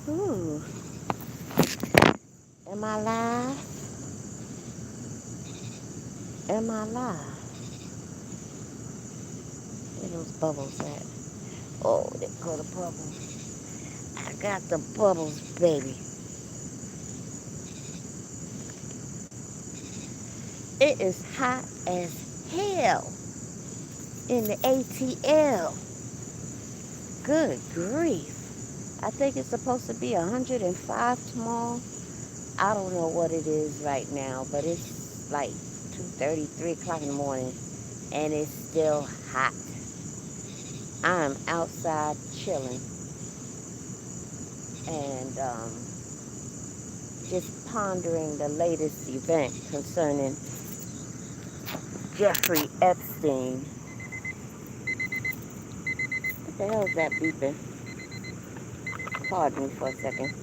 Ooh. Am I live? Am I live? Where those bubbles at? Oh, they go the bubbles. I got the bubbles, baby. It is hot as hell in the ATL. Good grief. I think it's supposed to be 105 tomorrow. I don't know what it is right now, but it's like 2:30, 3 o'clock in the morning, and it's still hot. I'm outside chilling and just pondering the latest event concerning Jeffrey Epstein. What the hell is that beeping? Pardon me for a second.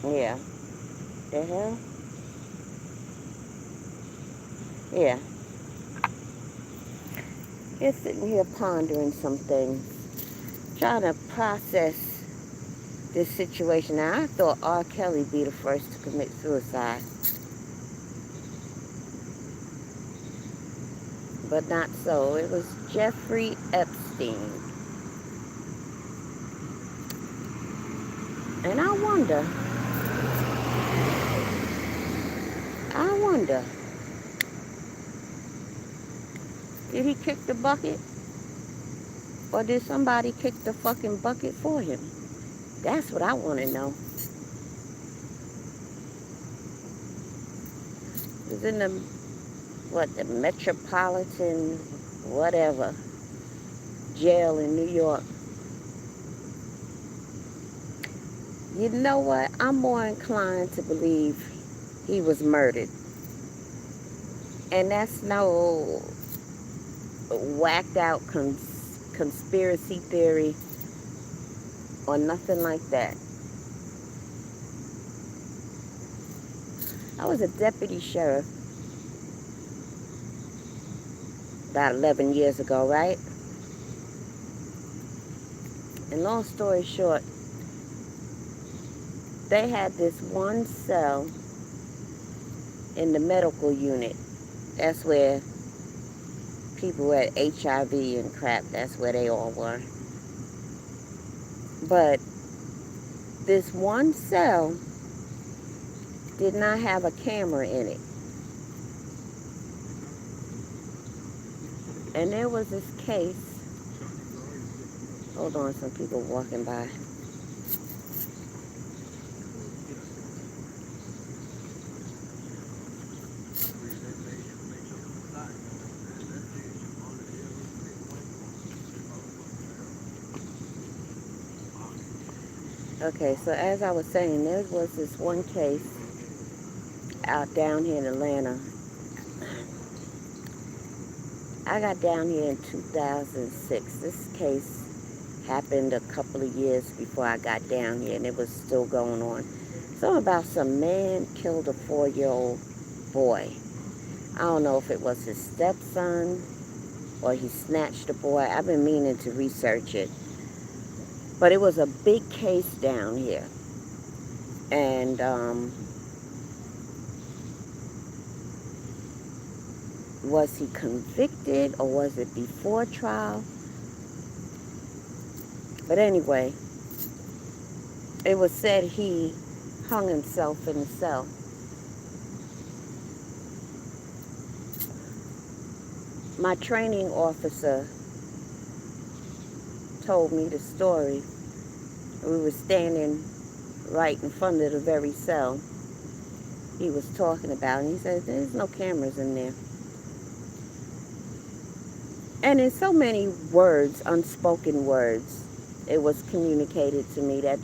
Yeah. The hell? Yeah. Just sitting here pondering some things, trying to process this situation. Now, I thought R. Kelly be the first to commit suicide, but not so. It was Jeffrey Epstein. And I wonder, did he kick the bucket? Or did somebody kick the fucking bucket for him? That's what I want to know. It was in the Metropolitan, whatever, jail in New York. You know what? I'm more inclined to believe he was murdered. And that's no whacked out conspiracy theory or nothing like that. I was a deputy sheriff about 11 years ago, right? And long story short, they had this one cell in the medical unit. That's where people had HIV and crap, that's where they all were. But this one cell did not have a camera in it. And there was this case. Hold on, some people walking by. Okay, so as I was saying, there was this one case out down here in Atlanta. I got down here in 2006. This case happened a couple of years before I got down here, and it was still going on. Something about some man killed a 4-year-old boy. I don't know if it was his stepson or he snatched the boy. I've been meaning to research it. But it was a big case down here. And was he convicted or was it before trial? But anyway, it was said he hung himself in the cell. My training officer told me the story. We were standing right in front of the very cell he was talking about, and he said, there's no cameras in there. And in so many words, unspoken words, it was communicated to me that,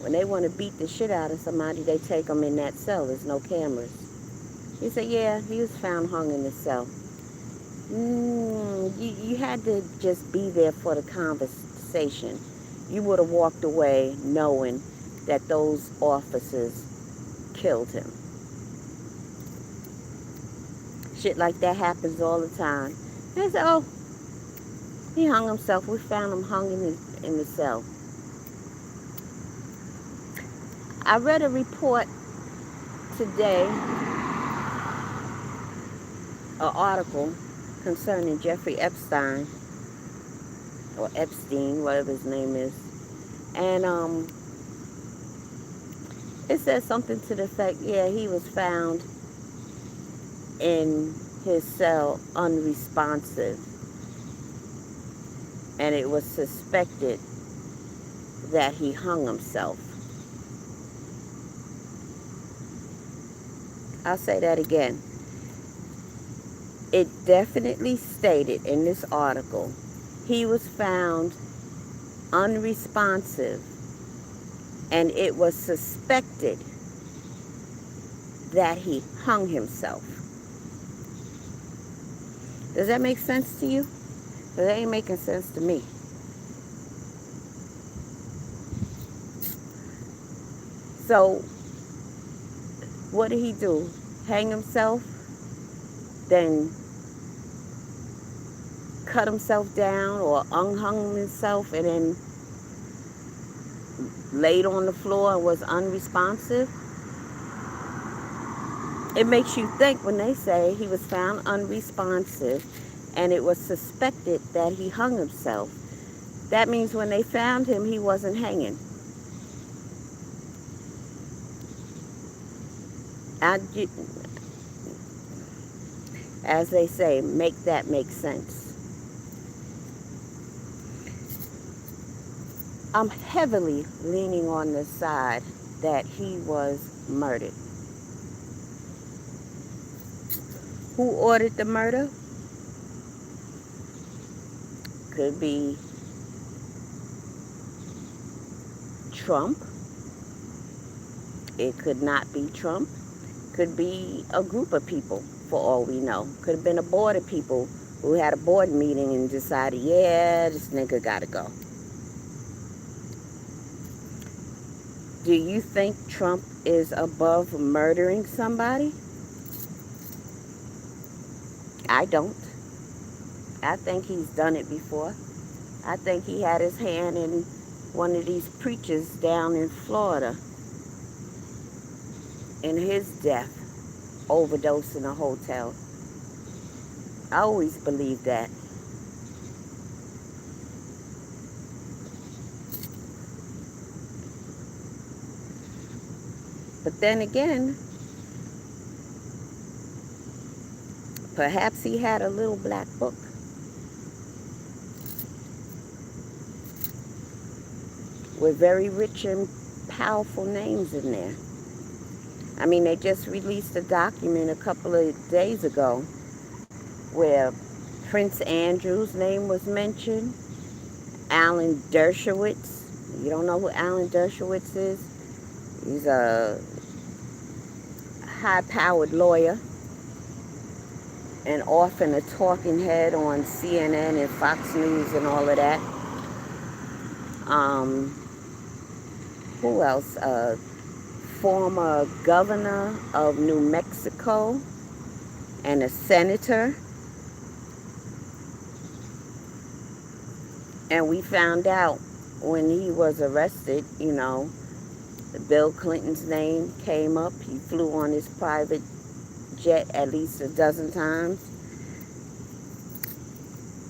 when they want to beat the shit out of somebody, they take them in that cell. There's no cameras. He said, yeah, he was found hung in the cell. You had to just be there for the conversation. You would have walked away knowing that those officers killed him. Shit like that happens all the time. They said, oh, he hung himself. We found him hung in the cell. I read a report today, an article concerning Jeffrey Epstein, or Epstein, whatever his name is. And it says something to the effect, yeah, he was found in his cell unresponsive. And it was suspected that he hung himself. I'll say that again. It definitely stated in this article, he was found unresponsive, and it was suspected that he hung himself. Does that make sense to you? Because it ain't making sense to me. So, what did he do? Hang himself? Then cut himself down or unhung himself and then laid on the floor and was unresponsive? It makes you think when they say he was found unresponsive and it was suspected that he hung himself. That means when they found him, he wasn't hanging. As they say, make that make sense. I'm heavily leaning on the side that he was murdered. Who ordered the murder? Could be Trump. It could not be Trump. Could be a group of people, for all we know. Could have been a board of people who had a board meeting and decided, yeah, this nigga gotta go. Do you think Trump is above murdering somebody? I don't. I think he's done it before. I think he had his hand in one of these preachers down in Florida in his death, overdose in a hotel. I always believed that. But then again, perhaps he had a little black book. With very rich and powerful names in there. I mean, they just released a document a couple of days ago where Prince Andrew's name was mentioned, Alan Dershowitz. You don't know who Alan Dershowitz is? He's a high-powered lawyer and often a talking head on CNN and Fox News and all of that. Who else? Former governor of New Mexico and a senator. And we found out when he was arrested, you know, Bill Clinton's name came up. He flew on his private jet at least a dozen times.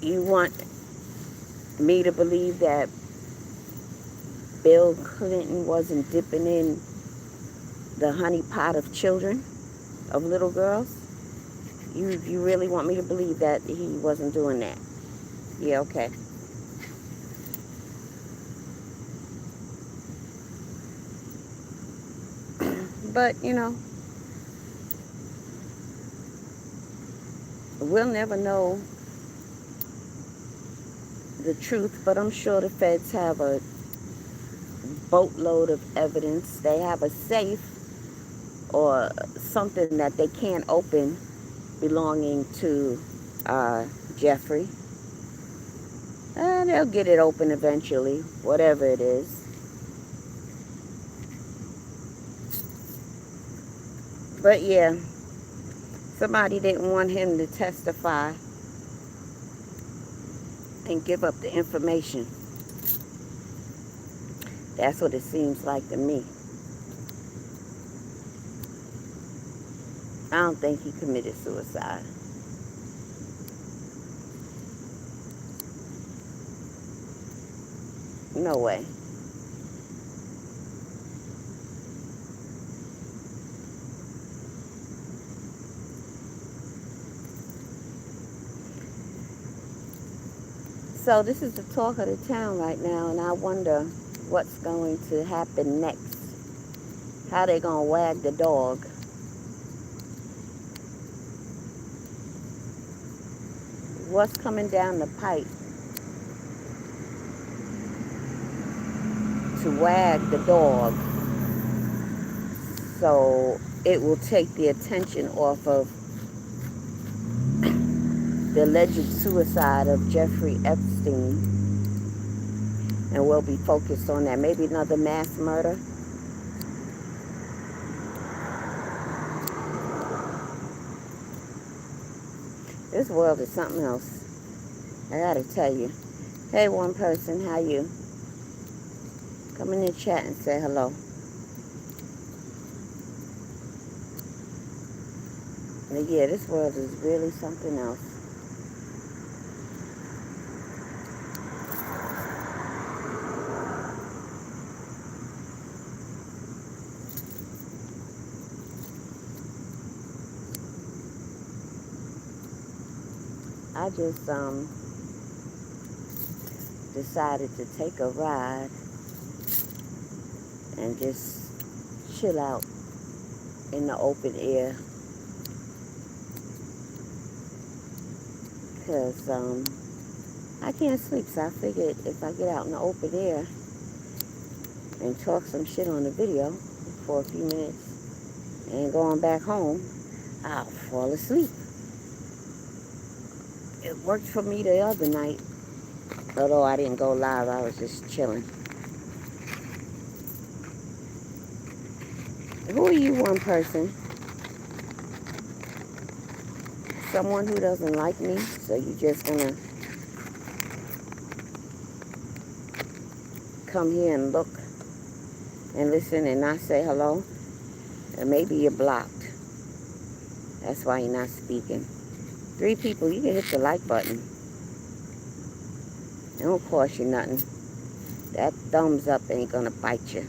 You want me to believe that Bill Clinton wasn't dipping in the honey pot of children, of little girls? You really want me to believe that he wasn't doing that? Yeah, okay. But, you know, we'll never know the truth, but I'm sure the feds have a boatload of evidence. They have a safe or something that they can't open belonging to Jeffrey. They'll get it open eventually, whatever it is. But yeah, somebody didn't want him to testify and give up the information. That's what it seems like to me. I don't think he committed suicide. No way. So this is the talk of the town right now, and I wonder what's going to happen next. How they gonna wag the dog. What's coming down the pipe to wag the dog so it will take the attention off of the alleged suicide of Jeffrey Epstein, and we'll be focused on that. Maybe another mass murder. This world is something else. I gotta tell you. Hey, one person, how you? Come in the chat and say hello. But yeah, this world is really something else. I just decided to take a ride and just chill out in the open air, because I can't sleep, so I figured if I get out in the open air and talk some shit on the video for a few minutes and going back home, I'll fall asleep. It worked for me the other night, although I didn't go live. I was just chilling. Who are you, one person? Someone who doesn't like me, so you just gonna come here and look and listen and not say hello? Or maybe you're blocked. That's why you're not speaking. 3 people, you can hit the like button. It don't cost you nothing. That thumbs up ain't gonna bite you.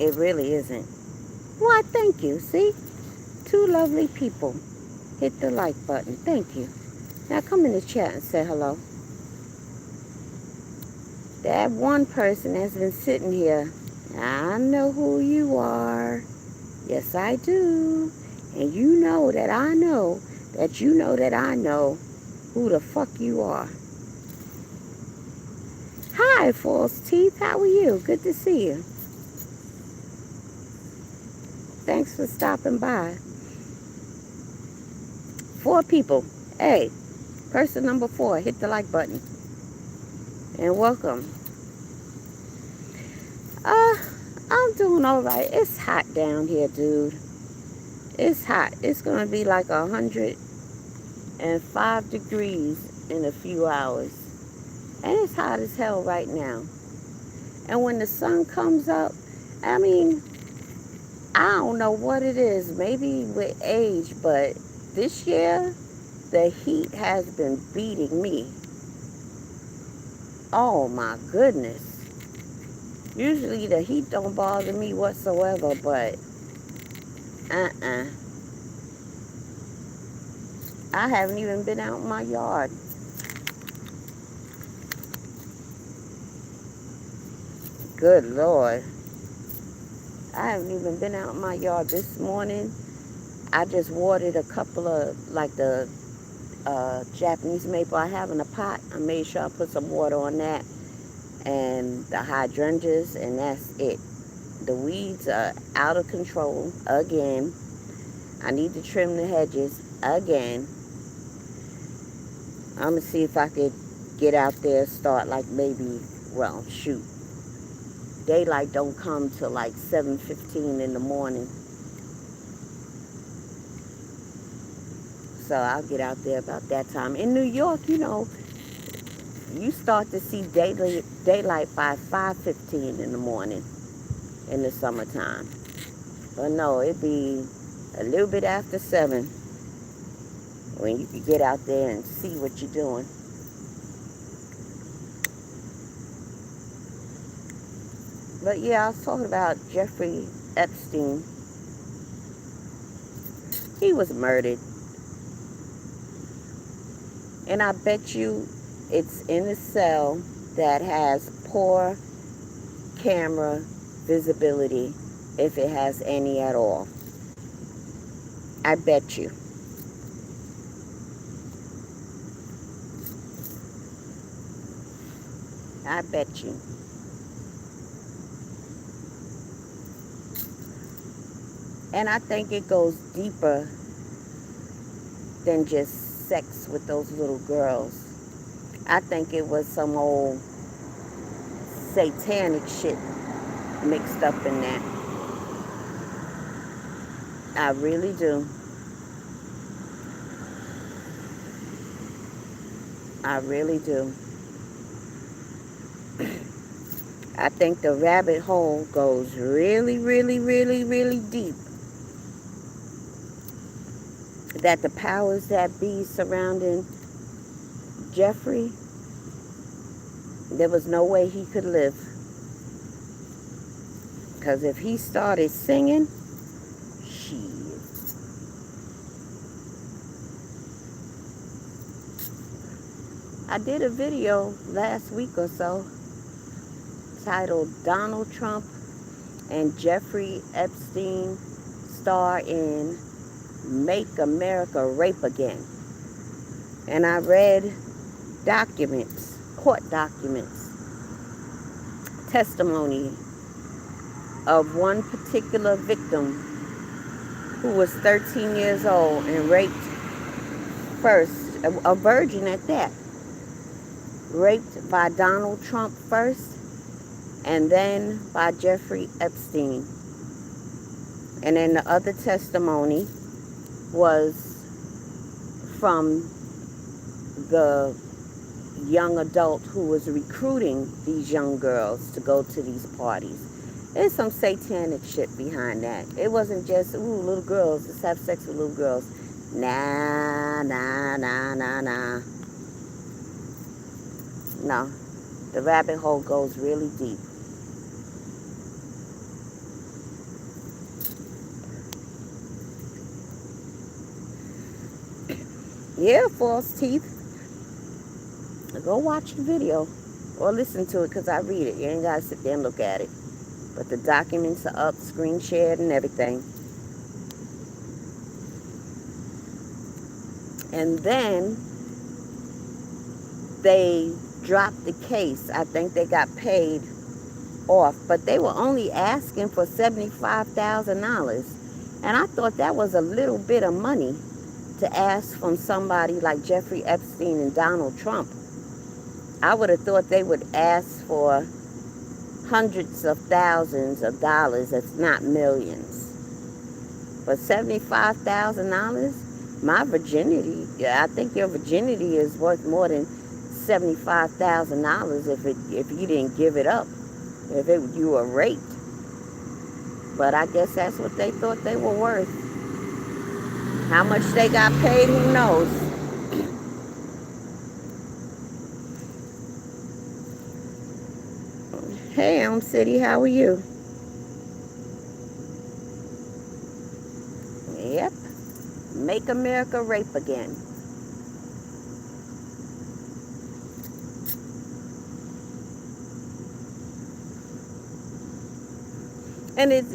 It really isn't. Why, thank you. See? 2 lovely people. Hit the like button. Thank you. Now come in the chat and say hello. That one person has been sitting here. I know who you are. Yes, I do. And you know that I know that you know that I know who the fuck you are. Hi, False Teeth. How are you? Good to see you. Thanks for stopping by. 4 people. Hey, person number 4, hit the like button. And welcome. I'm doing all right. It's hot down here, dude. It's hot. It's going to be like 105 degrees in a few hours. And it's hot as hell right now. And when the sun comes up, I mean, I don't know what it is. Maybe with age, but this year, the heat has been beating me. Oh my goodness. Usually the heat don't bother me whatsoever, but I haven't even been out in my yard. Good Lord. I haven't even been out in my yard this morning. I just watered a couple of, like the Japanese maple I have in a pot. I made sure I put some water on that. And the hydrangeas, and that's it. The weeds are out of control again. I need to trim the hedges again. I'm going to see if I could get out there, start like maybe, well, shoot. Daylight don't come till like 7:15 in the morning. So I'll get out there about that time. In New York, you know, you start to see daylight by 5:15 in the morning. in the summertime. But no, it'd be a little bit after 7 when you could get out there and see what you're doing. But yeah, I was talking about Jeffrey Epstein. He was murdered. And I bet you it's in a cell that has poor camera visibility, if it has any at all. I bet you. I bet you. And I think it goes deeper than just sex with those little girls. I think it was some old satanic shit mixed up in that. I really do. I really do. I think the rabbit hole goes really, really, really, really deep. That the powers that be surrounding Jeffrey, there was no way he could live. Because if he started singing, shit. I did a video last week or so titled Donald Trump and Jeffrey Epstein star in Make America Rape Again. And I read documents, court documents, testimony of one particular victim who was 13 years old and raped first, a virgin at that, raped by Donald Trump first and then by Jeffrey Epstein. And then the other testimony was from the young adult who was recruiting these young girls to go to these parties. There's some satanic shit behind that. It wasn't just, ooh, little girls, let's have sex with little girls. Nah. No, the rabbit hole goes really deep. Yeah, false teeth. Go watch the video or listen to it because I read it. You ain't got to sit there and look at it. But the documents are up, screen shared and everything. And then they dropped the case. I think they got paid off. But they were only asking for $75,000. And I thought that was a little bit of money to ask from somebody like Jeffrey Epstein and Donald Trump. I would have thought they would ask for hundreds of thousands of dollars, if not millions. But $75,000? My virginity, yeah, I think your virginity is worth more than $75,000 if you didn't give it up, you were raped. But I guess that's what they thought they were worth. How much they got paid, who knows? Hey, Elm City, how are you? Yep. Make America Rape Again. And it's,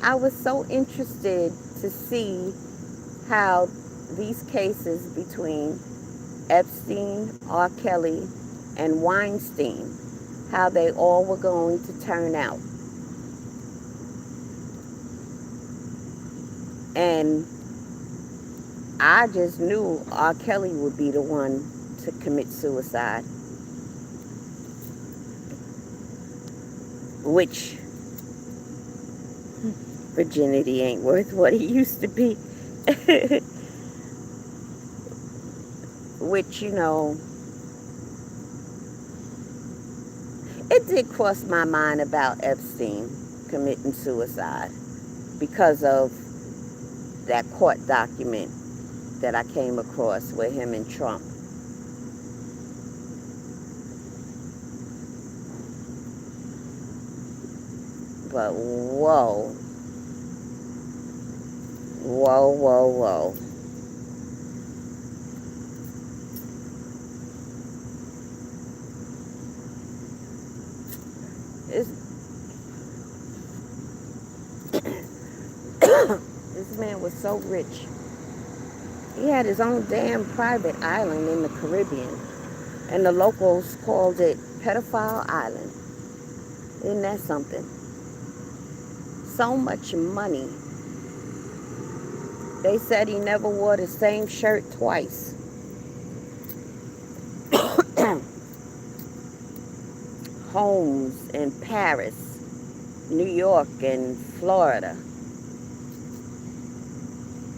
I was so interested to see how these cases between Epstein, R. Kelly, and Weinstein, how they all were going to turn out. And I just knew R. Kelly would be the one to commit suicide. Which virginity ain't worth what it used to be. Which, it did cross my mind about Epstein. committing suicide because of that court document that I came across with him and Trump. But whoa, whoa, whoa, whoa. This, this man was so rich. He had his own damn private island in the Caribbean, and the locals called it Pedophile Island. Isn't that something? So much money. They said he never wore the same shirt twice. Homes in Paris, New York, and Florida.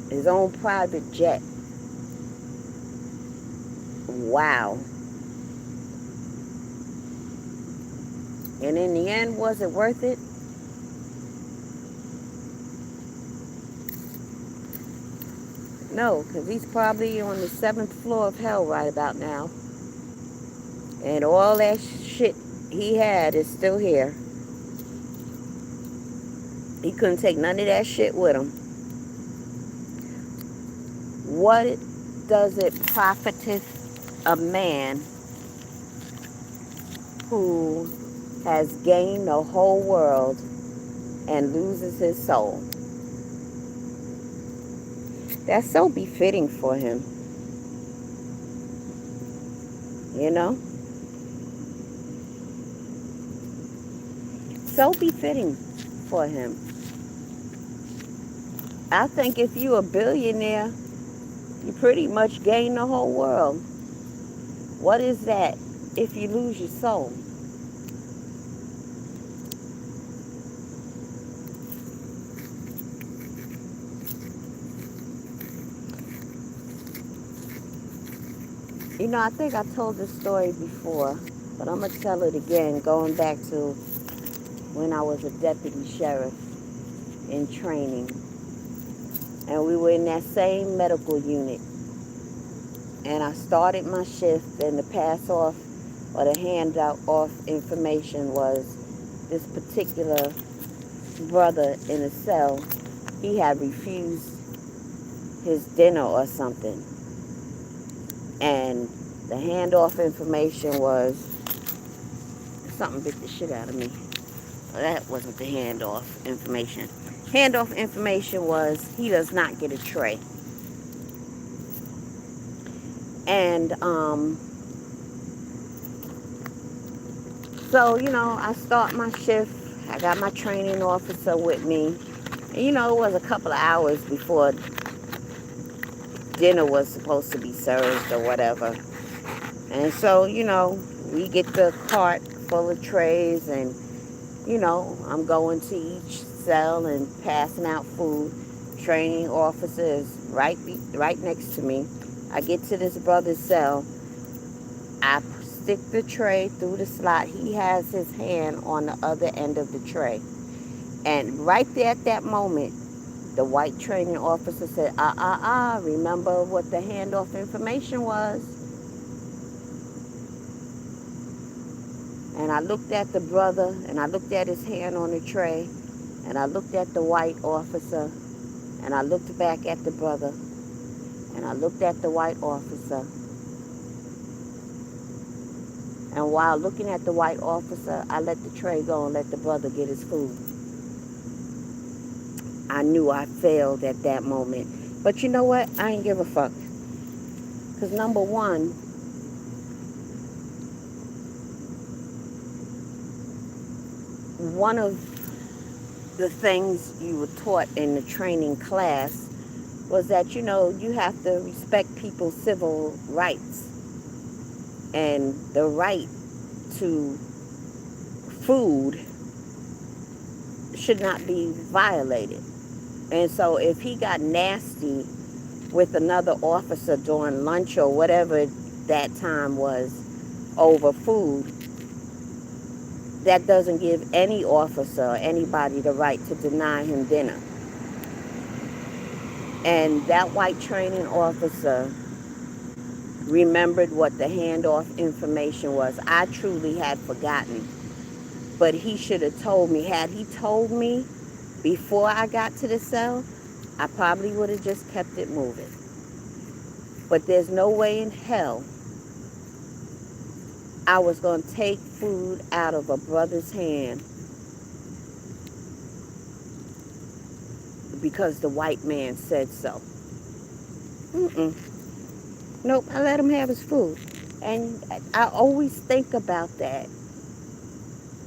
His own private jet. Wow. And in the end, was it worth it? No, because he's probably on the 7th floor of hell right about now. And all that shit he had is still here. He couldn't take none of that shit with him. What does it profiteth a man who has gained the whole world and loses his soul? That's so befitting for him. You know? So befitting for him. I think if you're a billionaire, you pretty much gain the whole world. What is that if you lose your soul? You know, I think I told this story before, but I'm going to tell it again, going back to when I was a deputy sheriff in training. And we were in that same medical unit. And I started my shift, and the pass off or the handout off information was this particular brother in a cell. He had refused his dinner or something. And the handoff information was, something bit the shit out of me. Well, that wasn't the handoff information. Handoff information was, he does not get a tray. And so, you know, I start my shift. I got my training officer with me. And, you know, it was a couple of hours before dinner was supposed to be served or whatever. And so, you know, we get the cart full of trays, and, you know, I'm going to each cell and passing out food. Training officer is right next to me. I get to this brother's cell. I stick the tray through the slot. He has his hand on the other end of the tray. And right there at that moment, the white training officer said, remember what the handoff information was? And I looked at the brother, and I looked at his hand on the tray, and I looked at the white officer, and I looked back at the brother, and I looked at the white officer. And while looking at the white officer, I let the tray go and let the brother get his food. I knew I failed at that moment. But you know what? I ain't give a fuck. Because number one, one of the things you were taught in the training class was that, you know, you have to respect people's civil rights. And the right to food should not be violated. And so if he got nasty with another officer during lunch or whatever that time was over food, that doesn't give any officer or anybody the right to deny him dinner. And that white training officer remembered what the handoff information was. I truly had forgotten. But he should have told me. Had he told me before I got to the cell, I probably would have just kept it moving. But there's no way in hell I was going to take food out of a brother's hand because the white man said so. Mm-mm. Nope, I let him have his food. And I always think about that.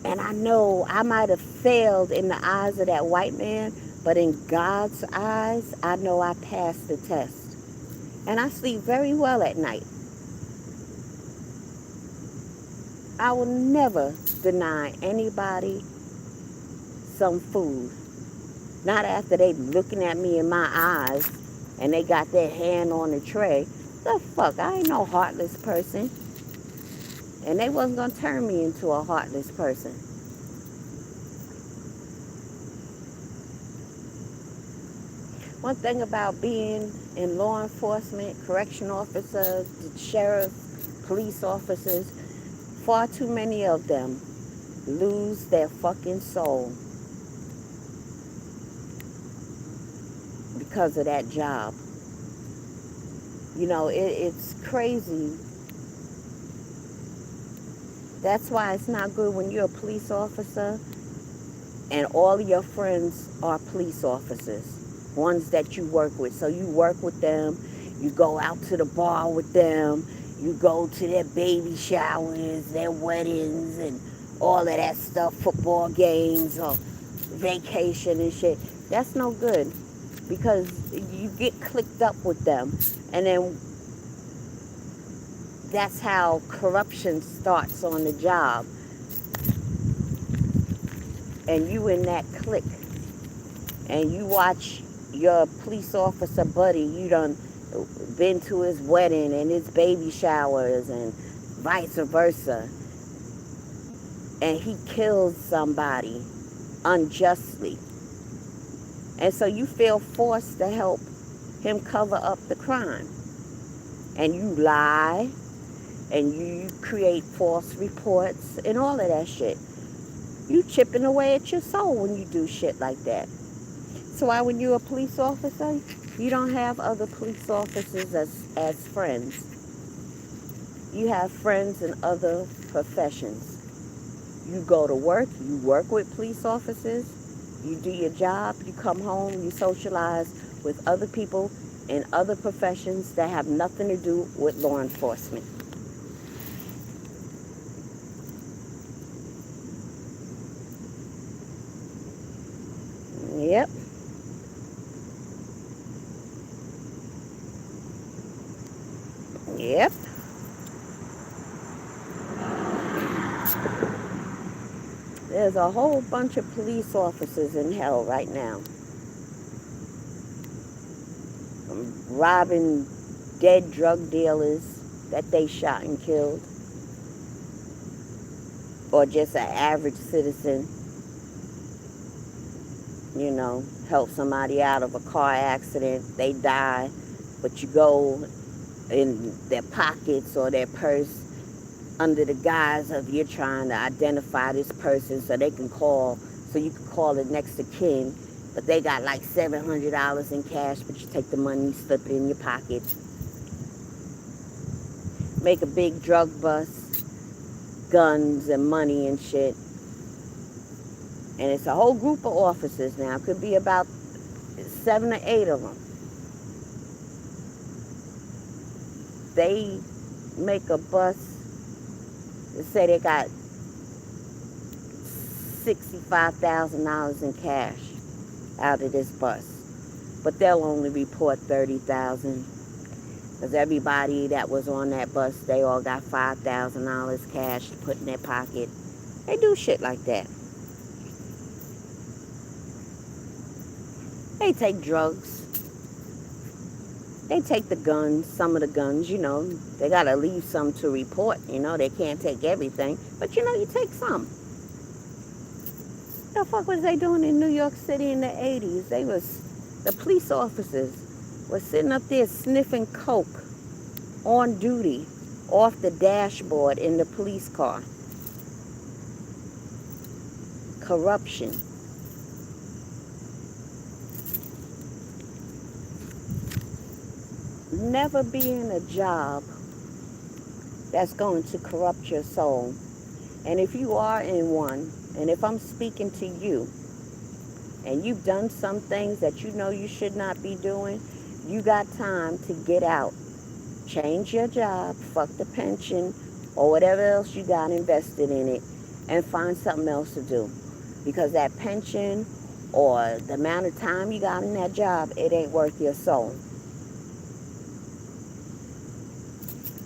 And I know I might have failed in the eyes of that white man, but in God's eyes, I know I passed the test. And I sleep very well at night. I will never deny anybody some food. Not after they looking at me in my eyes and they got their hand on the tray. The fuck, I ain't no heartless person. And they wasn't going to turn me into a heartless person. One thing about being in law enforcement, correction officers, sheriff, police officers, far too many of them lose their fucking soul because of that job. You know, it's crazy. That's why it's not good when you're a police officer and all of your friends are police officers, ones that you work with. So you work with them, you go out to the bar with them, you go to their baby showers, their weddings, and all of that stuff, football games or vacation and shit. That's no good because you get clicked up with them, and then that's how corruption starts on the job. And you in that clique, and you watch your police officer buddy, you done been to his wedding and his baby showers and vice versa, and he kills somebody unjustly, and so you feel forced to help him cover up the crime, and you lie and you create false reports and all of that shit. You chipping away at your soul when you do shit like that. So why, when you're a police officer, you don't have other police officers as friends. You have friends in other professions. You go to work, you work with police officers, you do your job, you come home, you socialize with other people in other professions that have nothing to do with law enforcement. Yep. Yep. There's a whole bunch of police officers in hell right now. Robbing dead drug dealers that they shot and killed. Or just an average citizen, you know, help somebody out of a car accident, they die, but you go in their pockets or their purse under the guise of you're trying to identify this person so they can call, so you can call the next of kin, but they got like $700 in cash, but you take the money, you slip it in your pocket. Make a big drug bust, guns and money and shit. And it's a whole group of officers now. It could be about 7 or 8 of them. They make a bust. They say they got $65,000 in cash out of this bus. But they'll only report 30,000. Because everybody that was on that bus, they all got $5,000 cash to put in their pocket. They do shit like that. They take drugs. They take the guns, some of the guns, you know. They got to leave some to report, you know. They can't take everything. But, you know, you take some. The fuck was they doing in New York City in the 80s? The police officers was sitting up there sniffing coke on duty off the dashboard in the police car. Corruption. Never be in a job that's going to corrupt your soul. And if you are in one, and if I'm speaking to you, and you've done some things that you know you should not be doing, you got time to get out. Change your job, fuck the pension, or whatever else you got invested in it, and find something else to do. Because that pension or the amount of time you got in that job, it ain't worth your soul.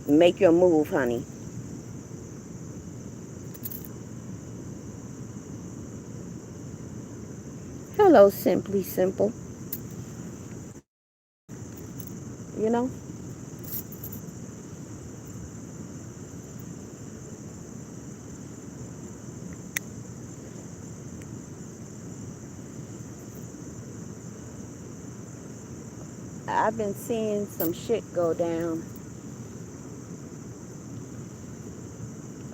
Make your move, honey. Hello, Simply Simple. You know? I've been seeing some shit go down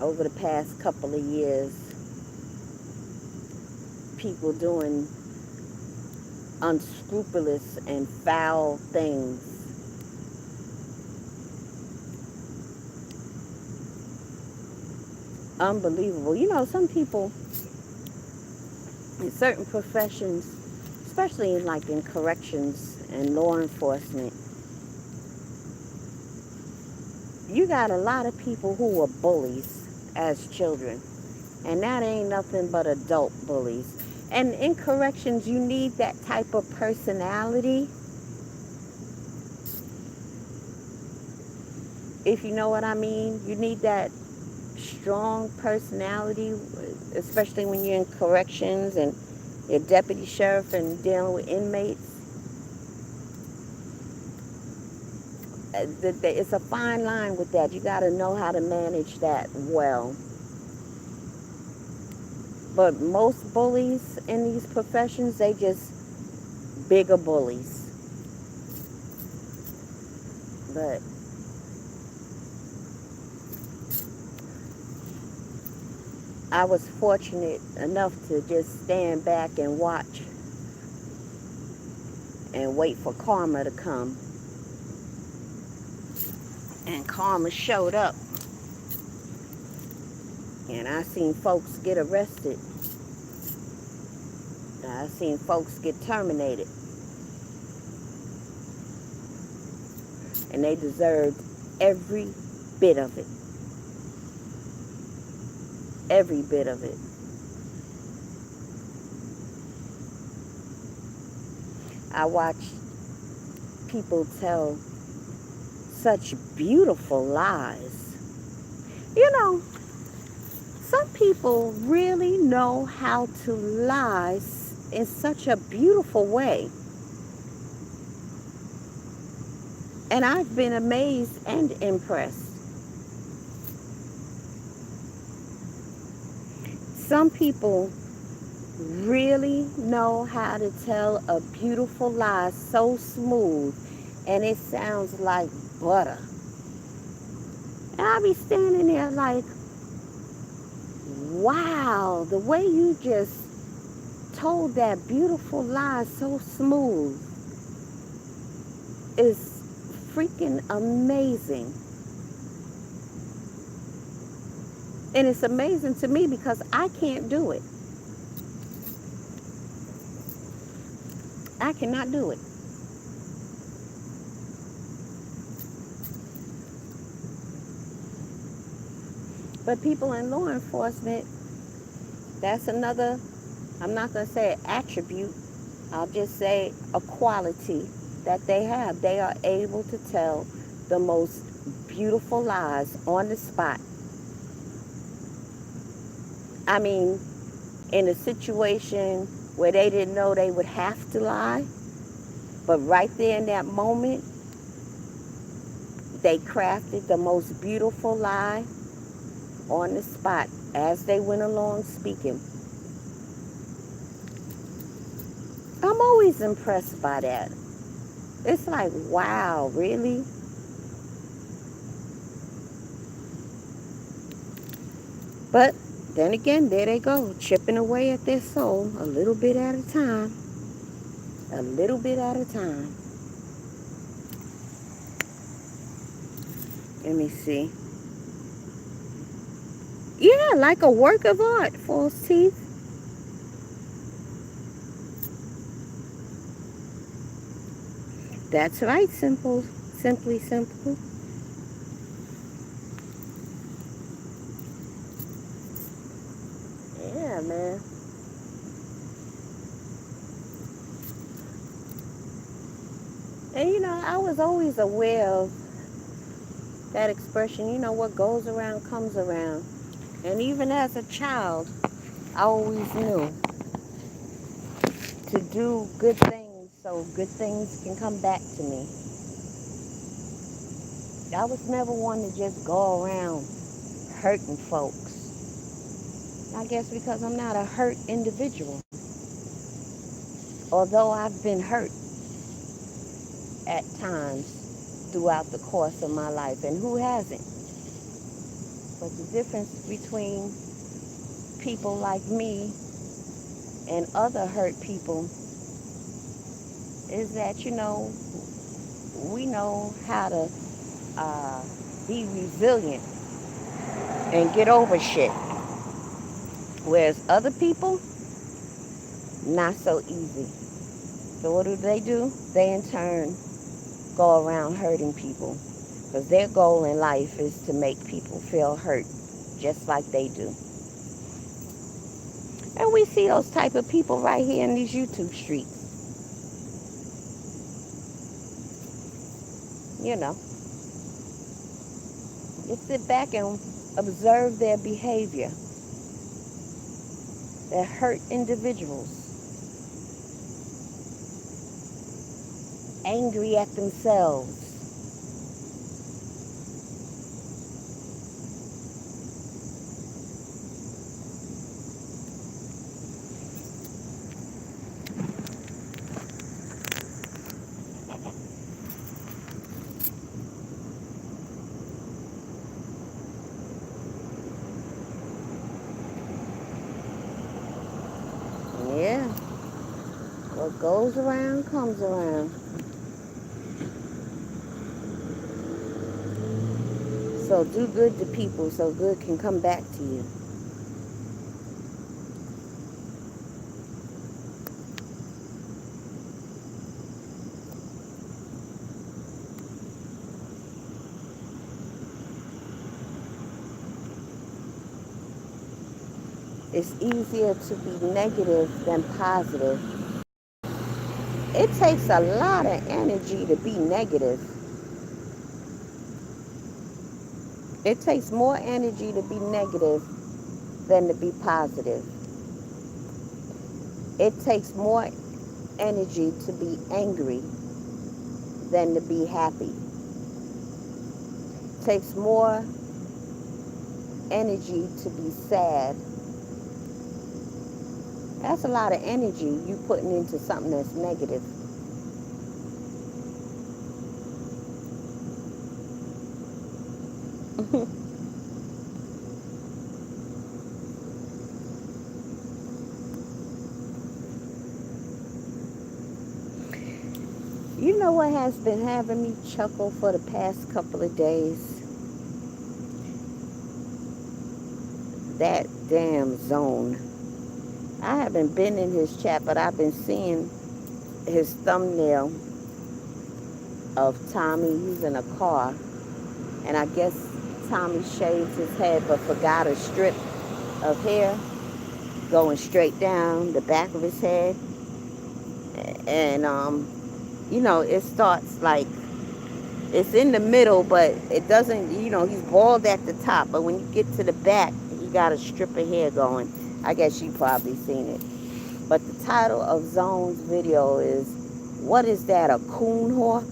over the past couple of years. People doing unscrupulous and foul things. Unbelievable. You know, some people in certain professions, especially in corrections and law enforcement, you got a lot of people who were bullies as children. And that ain't nothing but adult bullies. And in corrections, you need that type of personality. If you know what I mean, you need that strong personality, especially when you're in corrections and you're deputy sheriff and dealing with inmates. It's a fine line with that. You got to know how to manage that well. But most bullies in these professions, they just bigger bullies. But I was fortunate enough to just stand back and watch and wait for karma to come. And karma showed up. And I seen folks get arrested. I seen folks get terminated. And they deserved every bit of it. Every bit of it. I watched people tell such beautiful lies. You know, some people really know how to lie in such a beautiful way. And I've been amazed and impressed. Some people really know how to tell a beautiful lie so smooth, and it sounds like butter. And I be standing there like, wow, the way you just told that beautiful lie so smooth is freaking amazing. And it's amazing to me because I can't do it. I cannot do it. But people in law enforcement, that's another, I'm not going to say an attribute, I'll just say a quality that they have. They are able to tell the most beautiful lies on the spot. I mean, in a situation where they didn't know they would have to lie, but right there in that moment, they crafted the most beautiful lie on the spot as they went along speaking. always impressed by that. It's like, wow, really? But then again, there they go, chipping away at their soul a little bit at a time. A little bit at a time. Let me see. Yeah, like a work of art, false teeth. That's right, simple. Simply simple. Yeah, man. And I was always aware of that expression, what goes around comes around. And even as a child, I always knew to do good things so good things can come back to me. I was never one to just go around hurting folks. I guess because I'm not a hurt individual. Although I've been hurt at times throughout the course of my life, and who hasn't? But the difference between people like me and other hurt people is that, we know how to be resilient and get over shit. Whereas other people, not so easy. So what do? They in turn go around hurting people. Because their goal in life is to make people feel hurt just like they do. And we see those type of people right here in these YouTube streets. You sit back and observe their behavior. They're hurt individuals, angry at themselves. Yeah, what goes around comes around. So do good to people so good can come back to you. It's easier to be negative than positive. It takes a lot of energy to be negative. It takes more energy to be negative than to be positive. It takes more energy to be angry than to be happy. It takes more energy to be sad. That's a lot of energy you putting into something that's negative. You know what has been having me chuckle for the past couple of days? That damn Zone. I haven't been in his chat, but I've been seeing his thumbnail of Tommy. He's in a car, and I guess Tommy shaved his head but forgot a strip of hair going straight down the back of his head. And it starts like it's in the middle, but it doesn't, he's bald at the top, but when you get to the back, he got a strip of hair going. I guess you probably seen it. But the title of Zone's video is, what is that, a coon hawk?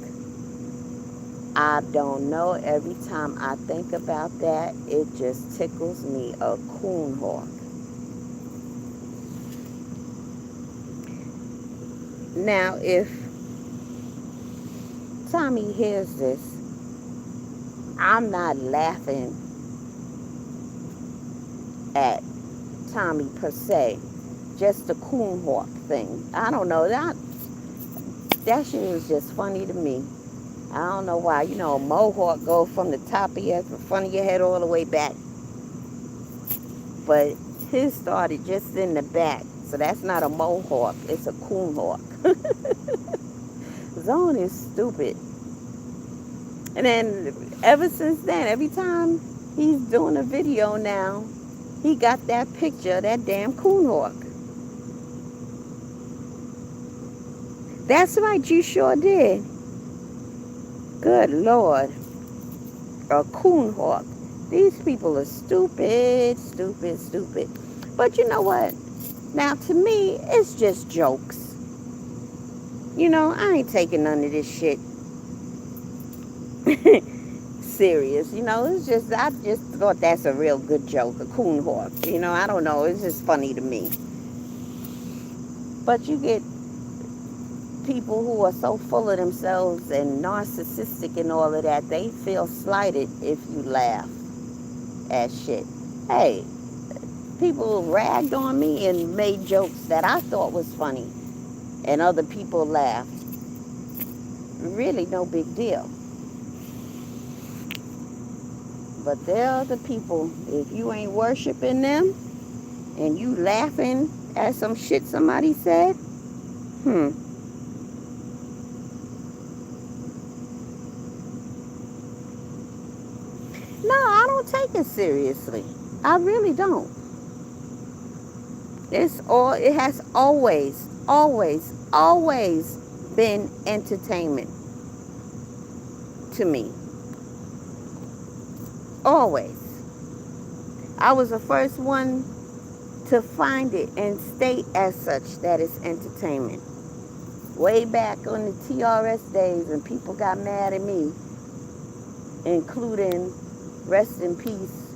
I don't know. Every time I think about that, it just tickles me, a coon hawk. Now, if Tommy hears this, I'm not laughing at Tommy per se, just the coon hawk thing. I don't know, that shit is just funny to me. I don't know why. You know, a mohawk go from the top of your, the front of your head all the way back, but his started just in the back, so that's not a mohawk, it's a coon hawk. Zone is stupid. And then ever since then, every time he's doing a video now, he got that picture of that damn coon hawk. That's right, you sure did. Good Lord. A coon hawk. These people are stupid, stupid, stupid. But you know what? Now, to me, it's just jokes. You know, I ain't taking none of this shit serious. You know, it's just, I just thought that's a real good joke, a coon hawk. You know, I don't know, it's just funny to me. But you get people who are so full of themselves and narcissistic and all of that, they feel slighted if you laugh at shit. Hey, people ragged on me and made jokes that I thought was funny, and other people laughed. Really no big deal. But there are the people, if you ain't worshiping them and you laughing at some shit somebody said, No, I don't take it seriously. I really don't. It has always, always, always been entertainment to me. Always. I was the first one to find it and state as such that it's entertainment. Way back on the TRS days when people got mad at me, including, rest in peace,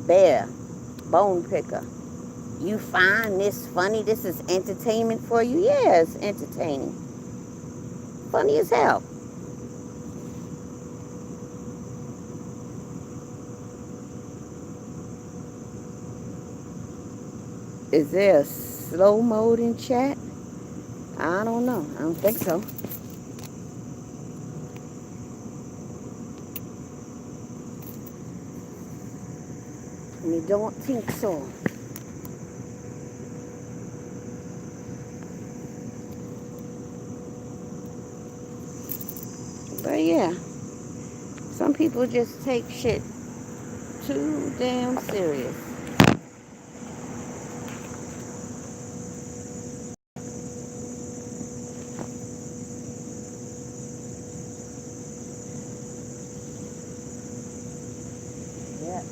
Bear, Bone Picker. You find this funny? This is entertainment for you? Yeah, it's entertaining. Funny as hell. Is there a slow mode in chat? I don't know. I don't think so. I don't think so. But yeah, some people just take shit too damn serious. Yeah.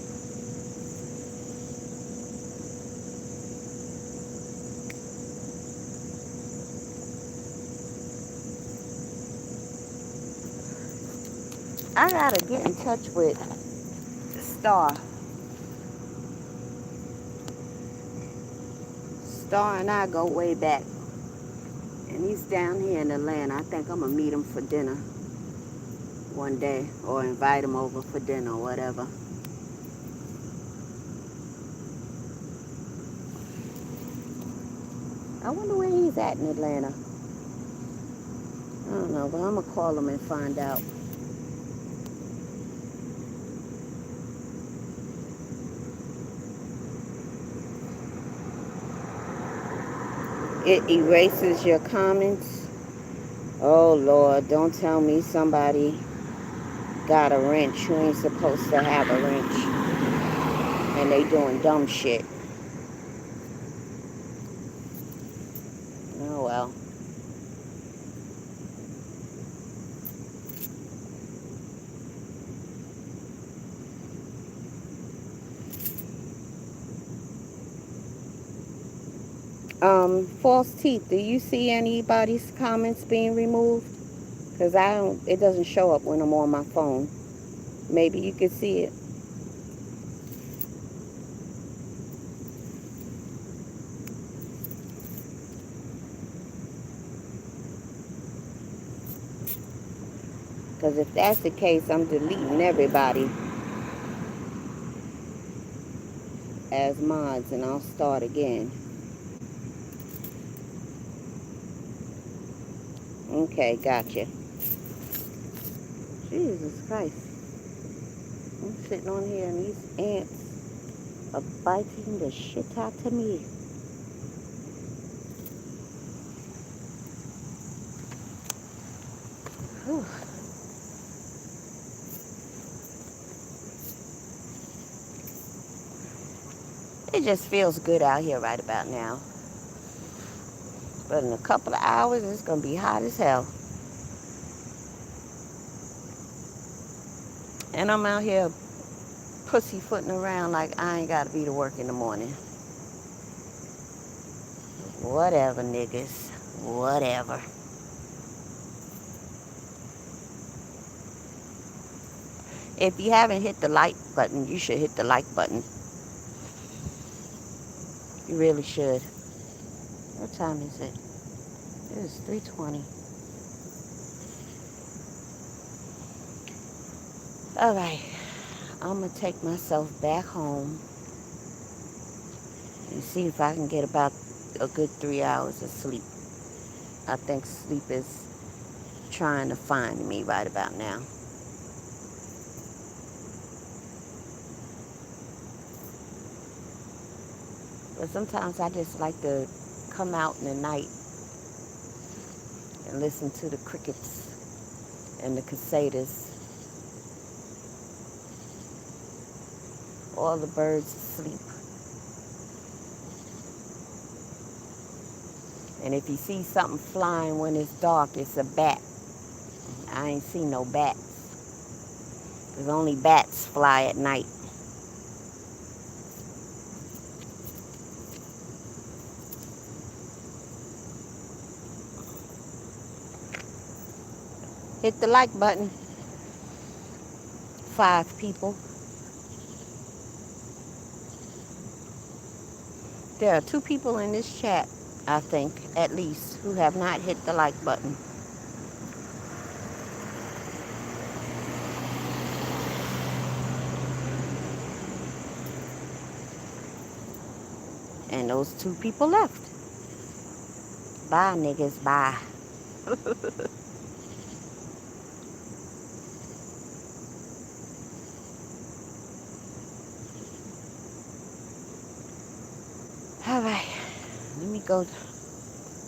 I gotta get in touch with Star. Star and I go way back. And he's down here in Atlanta. I think I'm gonna meet him for dinner one day, or invite him over for dinner or whatever. I wonder where he's at in Atlanta. I don't know, but I'm gonna call him and find out. It erases your comments. Oh Lord, don't tell me somebody got a wrench who ain't supposed to have a wrench and they doing dumb shit. Oh well. False teeth. Do you see anybody's comments being removed? Because it doesn't show up when I'm on my phone. Maybe you could see it. Because if that's the case, I'm deleting everybody as mods and I'll start again. Okay, gotcha. Jesus Christ. I'm sitting on here and these ants are biting the shit out of me. Whew. It just feels good out here right about now. But in a couple of hours, it's going to be hot as hell. And I'm out here pussyfooting around like I ain't got to be to work in the morning. Whatever, niggas. Whatever. If you haven't hit the like button, you should hit the like button. You really should. What time is it? It is 3:20. All right. I'm going to take myself back home and see if I can get about a good 3 hours of sleep. I think sleep is trying to find me right about now. But sometimes I just like to come out in the night and listen to the crickets and the cicadas. All the birds asleep. And if you see something flying when it's dark, it's a bat. I ain't seen no bats. Because only bats fly at night. Hit the like button. 5 people. There are 2 people in this chat, I think, at least, who have not hit the like button. And those 2 people left. Bye, niggas. Bye. All right. Let me go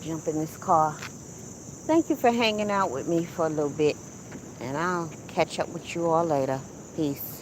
jump in this car. Thank you for hanging out with me for a little bit. And I'll catch up with you all later. Peace.